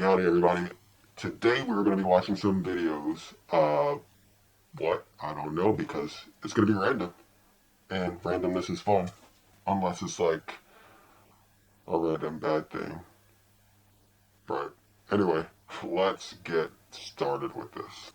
howdy everybody. Today we're going to be watching some videos. What? I don't know, because it's going to be random. And randomness is fun. Unless it's like a random bad thing. But anyway, let's get started with this.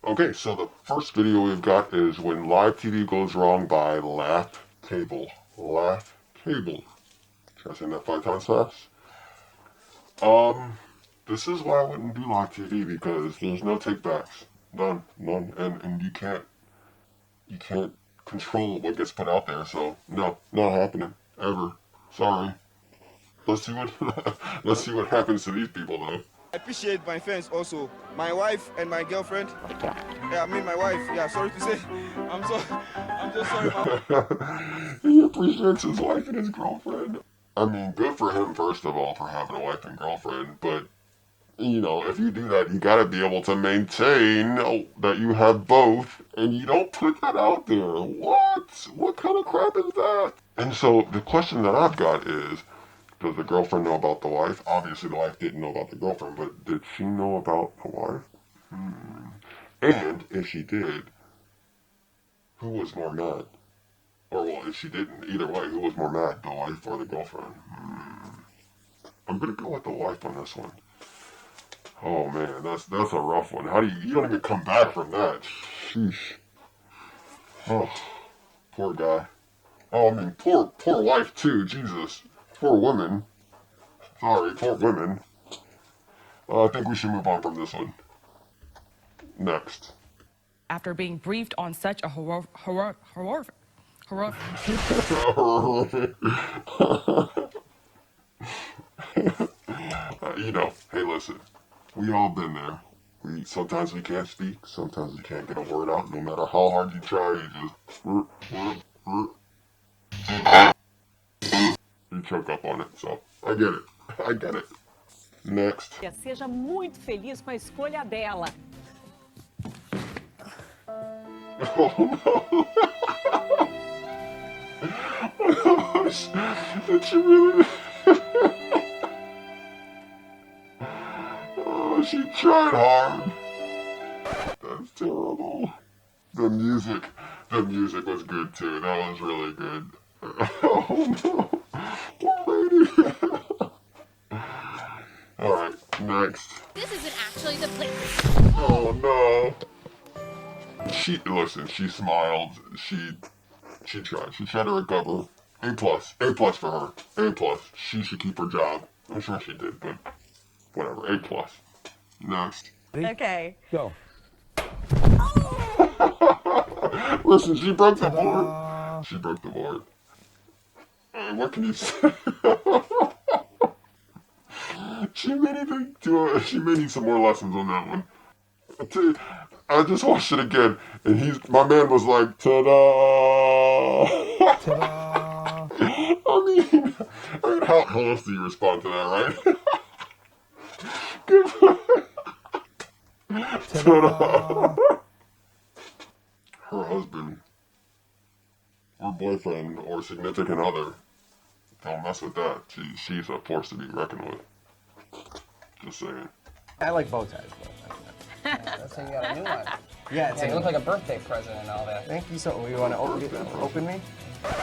Okay, so the first video we've got is When Live TV Goes Wrong by Laugh Cable. Laugh Cable. Try saying that 5 times fast. This is why I wouldn't do live TV, because there's no takebacks. None. And you can't control what gets put out there, so no, not happening. Ever. Sorry. Let's see what happens to these people though. I appreciate my fans also. My wife and my girlfriend. Yeah, I mean my wife. Yeah, sorry to say. I'm just sorry. He appreciates his wife and his girlfriend. I mean, good for him, first of all, for having a wife and girlfriend, but, you know, if you do that, you gotta be able to maintain that you have both, and you don't put that out there. What? What kind of crap is that? And so, the question that I've got is, does the girlfriend know about the wife? Obviously, the wife didn't know about the girlfriend, but did she know about the wife? And, if she did, who was more mad? Or, well, if she didn't, either way, who was more mad, the wife or the girlfriend? I'm gonna go with the wife on this one. Oh man, that's a rough one. How do you don't even come back from that? Sheesh. Oh, poor guy. Oh, I mean, poor wife too, Jesus. Poor women. Sorry, poor women. I think we should move on from this one. Next. After being briefed on such a horrific. You know, hey listen, we all been there. Sometimes we can't speak, sometimes we can't get a word out, no matter how hard you try, you choke up on it, so I get it. Next. Seja muito feliz com a escolha dela. Oh no. Did she really? Oh, she tried hard. That's terrible. The music was good too. That was really good. Oh no. Poor lady. Alright, next. This isn't actually the place. Oh no. She smiled. She tried. She tried to recover. A plus for her. A plus. She should keep her job. I'm sure she did, but whatever. A plus. Next. Okay. Go. Listen, she broke the board. She broke the board. What can you say? She may need some more lessons on that one. I just watched it again, and my man was like, ta-da! Ta-da! I mean, how else do you respond to that, right? Good. Ta-da! Her husband, or boyfriend, or significant other, don't mess with that. She's a force to be reckoned with. Just saying. I like bow ties, though. That's how you got a new one. Yeah, you look like a birthday present and all that. Thank you so much. You want to open me?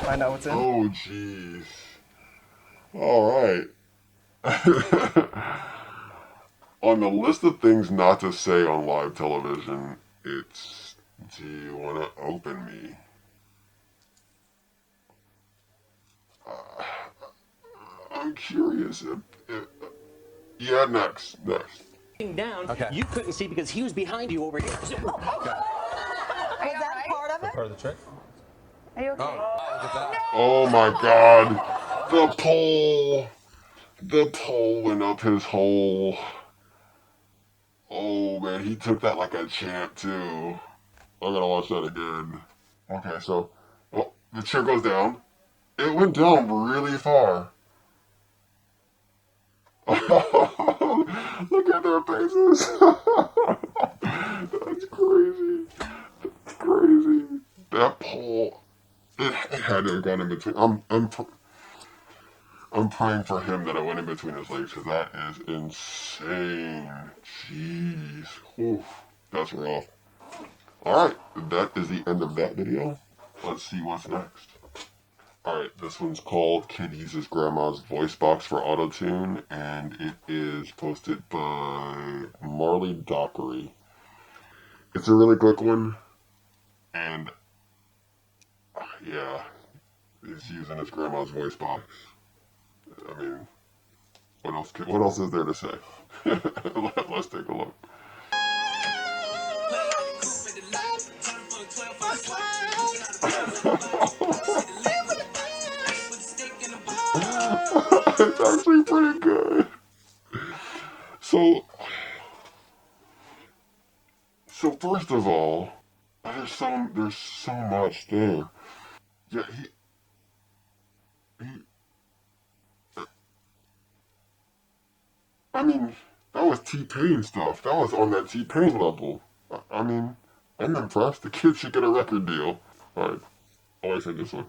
Find out what's in? Oh, jeez. Alright. On the list of things not to say on live television, it's, do you want to open me? I'm curious if yeah, next. Down, Okay. you couldn't see because he was behind you over here. Was that part of it? Part of the trick? Are you okay? Oh, look at that. Oh my god. The pole went up his hole. Oh man, he took that like a champ too. I gotta watch that again. Okay, so, well, the chair goes down. It went down really far. Look at their faces. That's crazy. That's crazy. That pole, it had to have gone in between. I'm praying for him that it went in between his legs, because that is insane. Jeez. Oof. That's rough. Alright, that is the end of that video. Let's see what's next. Alright, this one's called Kid Uses Grandma's Voice Box for Auto-Tune, and it is posted by Marley Dockery. It's a really quick one, and yeah, he's using his grandma's voice box. I mean, what else is there to say? Let's take a look. It's actually pretty good. So first of all, there's so much there. Yeah, he I mean, that was T-Pain stuff. That was on that T-Pain level. I mean, I'm impressed. The kid should get a record deal. Alright, always say this one.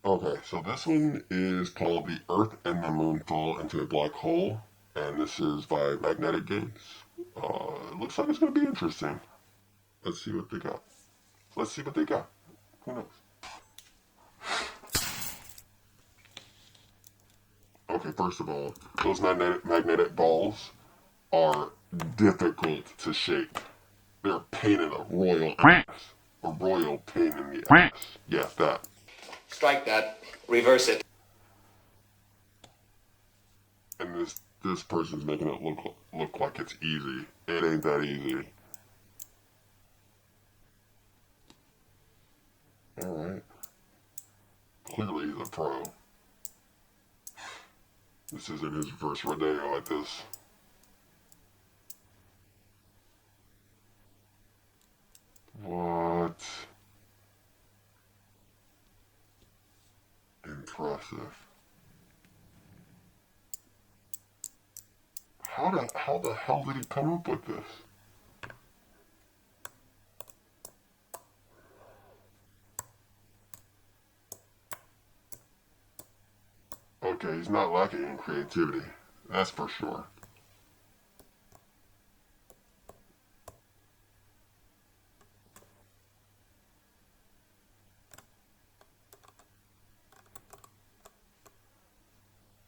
Okay, so this one is called The Earth and the Moon Fall into a Black Hole, and this is by Magnetic Games. It looks like it's going to be interesting. Let's see what they got. Who knows? Okay, first of all, those magnetic balls are difficult to shake. They're a pain in the royal ass. A royal pain in the ass. Yeah, that. Strike that. Reverse it. And this person's making it look like it's easy. It ain't that easy. Alright. Clearly he's a pro. This isn't his first rodeo at this. What? Impressive. How the hell did he come up with this? Okay, he's not lacking in creativity. That's for sure.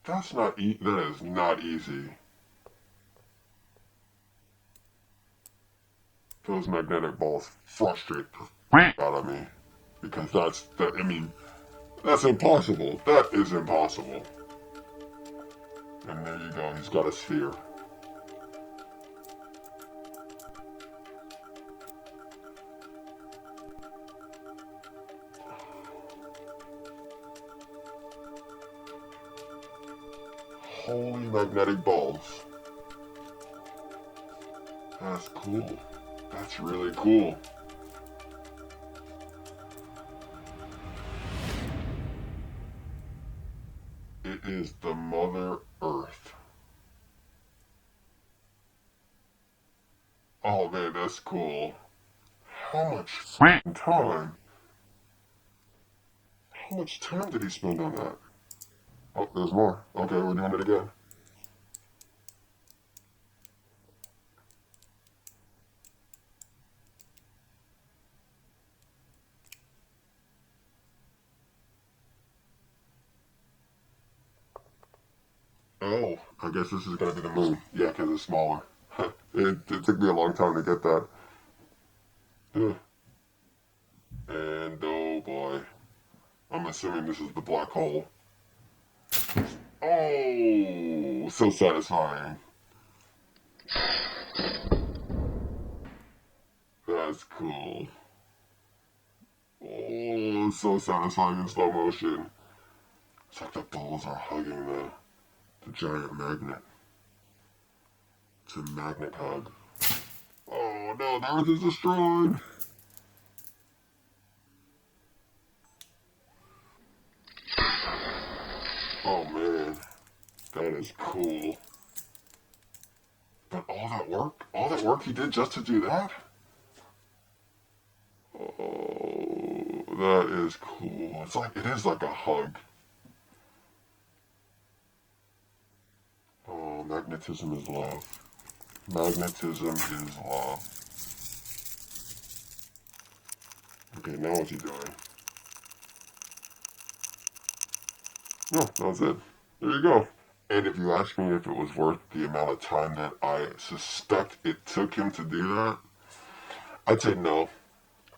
That is not easy. Those magnetic balls frustrate the f*** out of me. Because that's impossible. That is impossible. And there you go, he's got a sphere. Holy magnetic balls. That's cool. That's really cool. It is the Mother Earth. Oh man, that's cool. How much f***ing time? How much time did he spend on that? Oh, there's more. Okay, we're doing it again. Oh, I guess this is gonna be the moon. Yeah, because it's smaller. it took me a long time to get that. And oh boy. I'm assuming this is the black hole. Oh, so satisfying. That's cool. Oh, so satisfying in slow motion. It's like the balls are hugging the giant magnet. It's a magnet hug. Oh no, the Earth is destroyed. Oh man, that is cool. But all that work he did just to do that? Oh, that is cool. It is like a hug. Oh, magnetism is love. Magnetism is love. Okay, now what's he doing? No, that was it. There you go. And if you ask me if it was worth the amount of time that I suspect it took him to do that, I'd say no.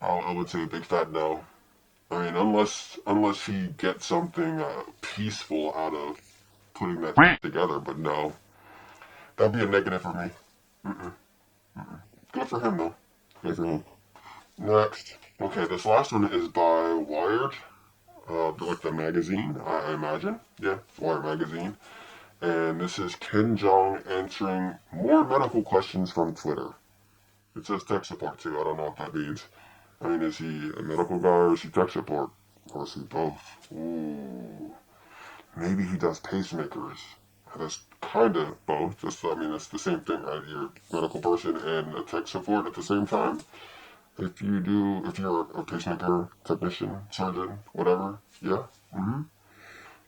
I would say a big fat no. I mean, unless he gets something peaceful out of putting that together, but no. That'd be a negative for me. Good for him, though. Good for him. Next. Okay, this last one is by Wired. Like the magazine, I imagine. Yeah, Wired magazine. And this is Ken Jeong answering more medical questions from Twitter. It says tech support, too. I don't know what that means. I mean, is he a medical guy or is he tech support? Or is he both? Ooh. Maybe he does pacemakers. That's kind of both. I mean, it's the same thing, right? You're a medical person and a tech support at the same time. If you're a pacemaker, technician, surgeon, whatever, yeah.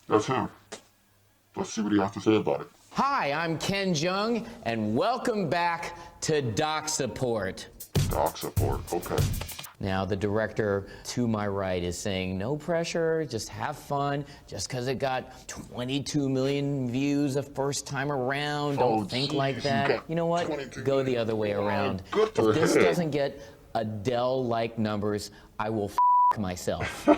That's him. Let's see what he has to say about it. Hi, I'm Ken Jeong, and welcome back to Doc Support. Doc support, okay. Now, the director to my right is saying, no pressure, just have fun. Just because it got 22 million views the first time around, don't think like that. You know what? Go the other way around. If this doesn't get Adele-like numbers, I will myself.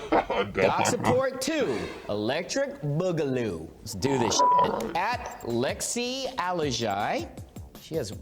Doc Support 2, Electric Boogaloo. Let's do this shit. At Lexi Alajai. She has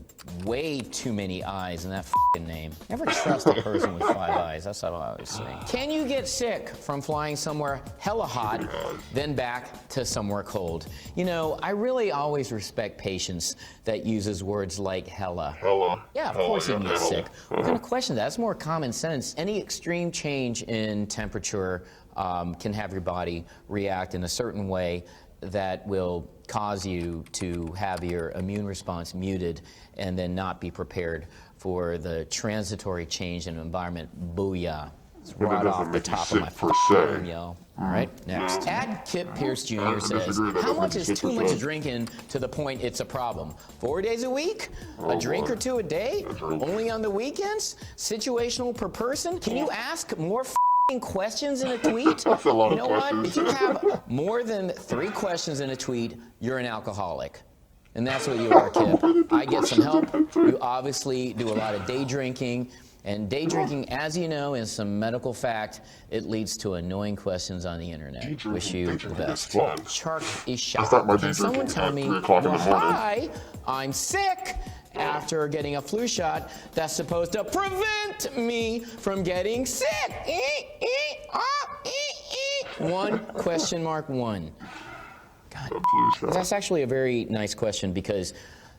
way too many eyes in that name. Never trust a person with 5 eyes. That's what I always say. Can you get sick from flying somewhere hella hot, then back to somewhere cold? You know, I really always respect patients that uses words like hella. Hella. Yeah, of course you can get sick. What kind of question? That's more common sense. Any extreme change in temperature can have your body react in a certain way that will cause you to have your immune response muted and then not be prepared for the transitory change in environment. Booyah. It's right off the top of my phone, yo. All right, next. At Kip Pierce Jr. says, how much is too much drinking to the point it's a problem? 4 days a week? A drink or two a day? Only on the weekends? Situational per person? Can you ask more questions in a tweet? That's a lot you know of questions. What? If you have more than 3 questions in a tweet, you're an alcoholic. And that's what you are, Kip. I get some help. You obviously do a lot of day drinking. And day drinking, as you know, is some medical fact. It leads to annoying questions on the internet. Wish you the best. Shark is shot. Can someone tell me, well, hi, I'm sick after getting a flu shot that's supposed to prevent me from getting sick? 1 question mark 1. God, that's actually a very nice question because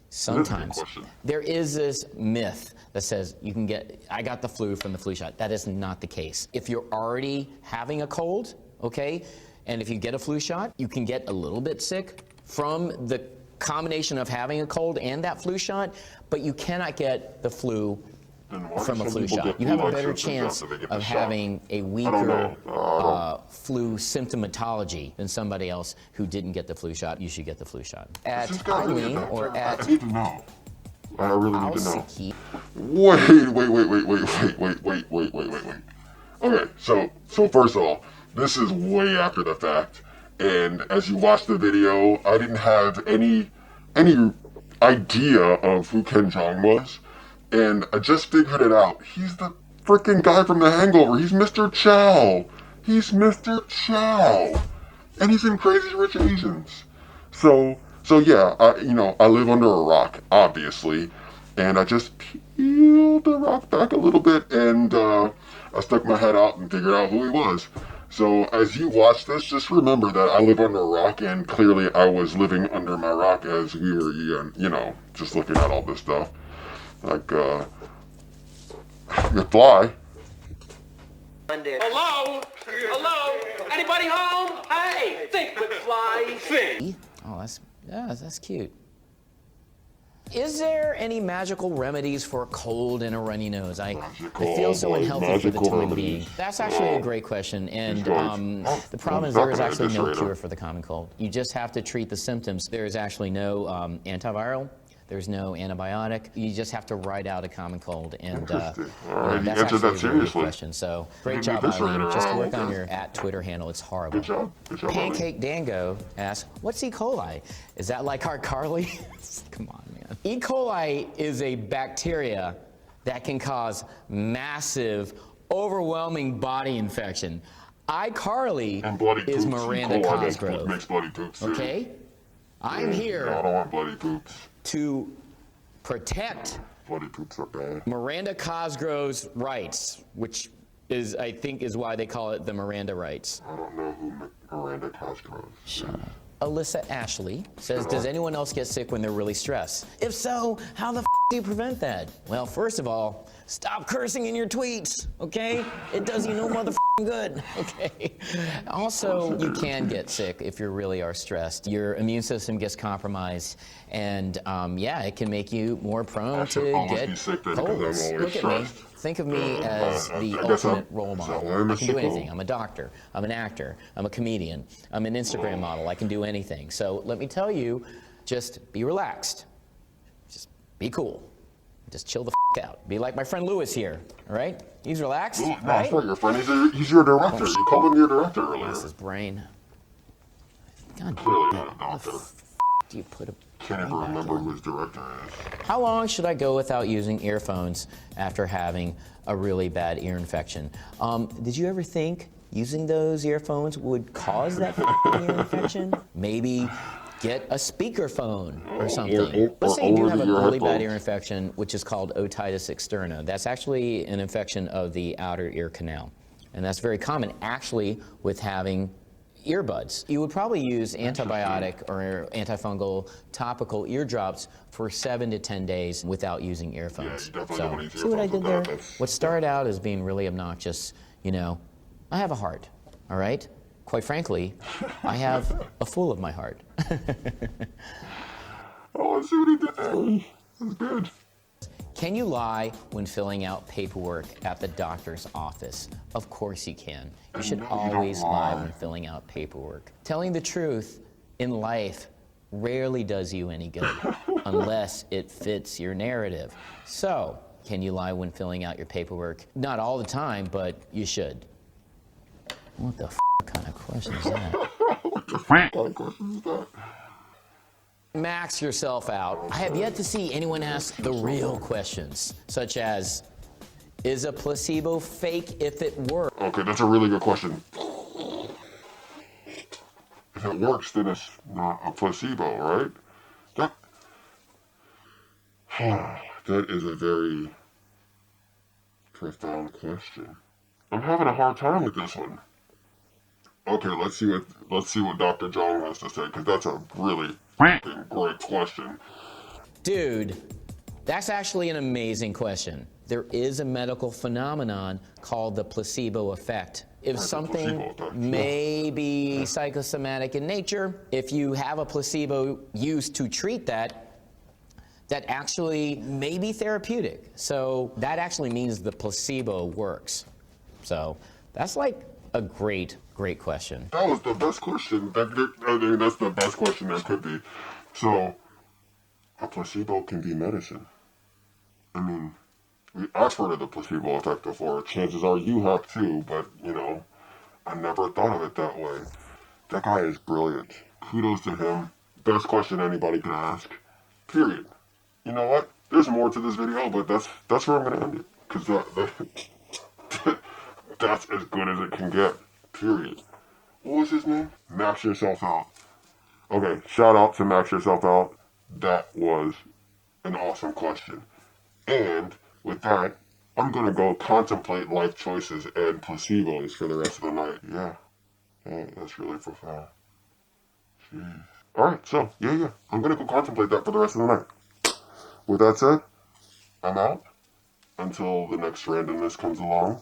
sometimes there is this myth that says you can I got the flu from the flu shot. That is not the case. If you're already having a cold, okay, and if you get a flu shot, you can get a little bit sick from the combination of having a cold and that flu shot, but you cannot get the flu from a flu shot. You have a better chance of having a weaker flu symptomatology than somebody else who didn't get the flu shot. You should get the flu shot. At Eileen or at I need to know. I really need to know. Wait. Okay, so first of all, this is way after the fact, and as you watch the video, I didn't have any idea of who Ken Jeong was, and I just figured it out. He's the freaking guy from The Hangover. He's Mr. Chow. He's Mr. Chow, and he's in Crazy Rich Asians. So yeah, I live under a rock, obviously, and I just peeled the rock back a little bit, and I stuck my head out and figured out who he was. So as you watch this, just remember that I live under a rock, and clearly I was living under my rock as we were, just looking at all this stuff. Like, you fly. Hello? Anybody home? Hey, think with fly, think. Oh, that's cute. Is there any magical remedies for a cold and a runny nose? I Magical, feel so boy, unhealthy for the magical time remedies. being. That's actually a great question. And the problem is not there is gonna actually no eviscerate cure her. for the common cold. You just have to treat the symptoms. There is actually no antiviral. There's no antibiotic. You just have to ride out a common cold. And Interesting. All right, you that's answered actually that a very good seriously. question. So great You job, eviscerated Eileen. her. Just Oh, work on okay. your @Twitter handle. It's horrible. Good job. Good job, Eileen. Pancake Dango asks, what's E. coli? Is that like our Carly? Come on, man. E. coli is a bacteria that can cause massive, overwhelming body infection. iCarly And bloody poops. is E. Miranda coli Cosgrove. makes bloody poops. Too. Okay? I'm No, I here don't want bloody poops. to protect Bloody poops are bad. Miranda Cosgrove's rights, which is, I think, is why they call it the Miranda rights. I don't know who Miranda Cosgrove is. Shut up. Alyssa Ashley says, does anyone else get sick when they're really stressed? If so, how the do you prevent that? Well, first of all, stop cursing in your tweets, okay? It does you no good, okay? Also, you can get sick if you really are stressed. Your immune system gets compromised, and yeah, it can make you more prone to get be sick then, because I'm colds. always Look at me. stressed. Think of me as the I guess ultimate I'm- role so model. I'm a I can do sicko. anything. I'm a doctor. I'm an actor. I'm a comedian. I'm an Instagram model. I can do anything. So let me tell you, just be relaxed. Just be cool. Just chill the out. Be like my friend Lewis here, all right? He's relaxed, No, right? it's not your friend. He's your director. You called him your director earlier. This is brain. God, Clearly not a doctor. do you put a Can't even brain back remember on? who his director is. How long should I go without using earphones after having a really bad ear infection? Did you ever think using those earphones would cause that ear infection? Maybe get a speakerphone or something. Let's say you do have a really bad ear infection, which is called otitis externa. That's actually an infection of the outer ear canal. And that's very common, actually, with having earbuds. You would probably use antibiotic or antifungal topical ear drops for 7 to 10 days without using earphones. Yeah, you definitely don't wanna use See what I earphones did there? with that. That's- What started out as being really obnoxious, you know, I have a heart, all right? Quite frankly, I have a fool of my heart. Oh, I see what he did there. That's good. Can you lie when filling out paperwork at the doctor's office? Of course you can. You should No, you don't always lie lie. when filling out paperwork. Telling the truth in life rarely does you any good unless it fits your narrative. So, can you lie when filling out your paperwork? Not all the time, but you should. What the kind of question is that? What the kind of question is that? Max yourself out. I have yet to see anyone ask the real questions, such as, is a placebo fake if it works? Okay, that's a really good question. If it works, then it's not a placebo, right? That is a very profound question. I'm having a hard time with this one. Okay, let's see what Dr. Jeong has to say, because that's a really fucking great question. Dude, that's actually an amazing question. There is a medical phenomenon called the placebo effect. If Right, the something placebo effect, may be psychosomatic in nature, if you have a placebo used to treat that, that actually may be therapeutic. So that actually means the placebo works. So that's like a great question. That was the best question. I mean, that's the best question there could be. So, a placebo can be medicine. I mean, I've heard of the placebo effect before. Chances are you have too, but, you know, I never thought of it that way. That guy is brilliant. Kudos to him. Best question anybody can ask. Period. You know what? There's more to this video, but that's where I'm going to end it. Because that's as good as it can get. Period. What was his name? Max Yourself Out. Okay, shout out to Max Yourself Out. That was an awesome question. And with that, I'm going to go contemplate life choices and placebos for the rest of the night. Yeah. That's really profound. Jeez. Alright, so, yeah. I'm going to go contemplate that for the rest of the night. With that said, I'm out. Until the next randomness comes along.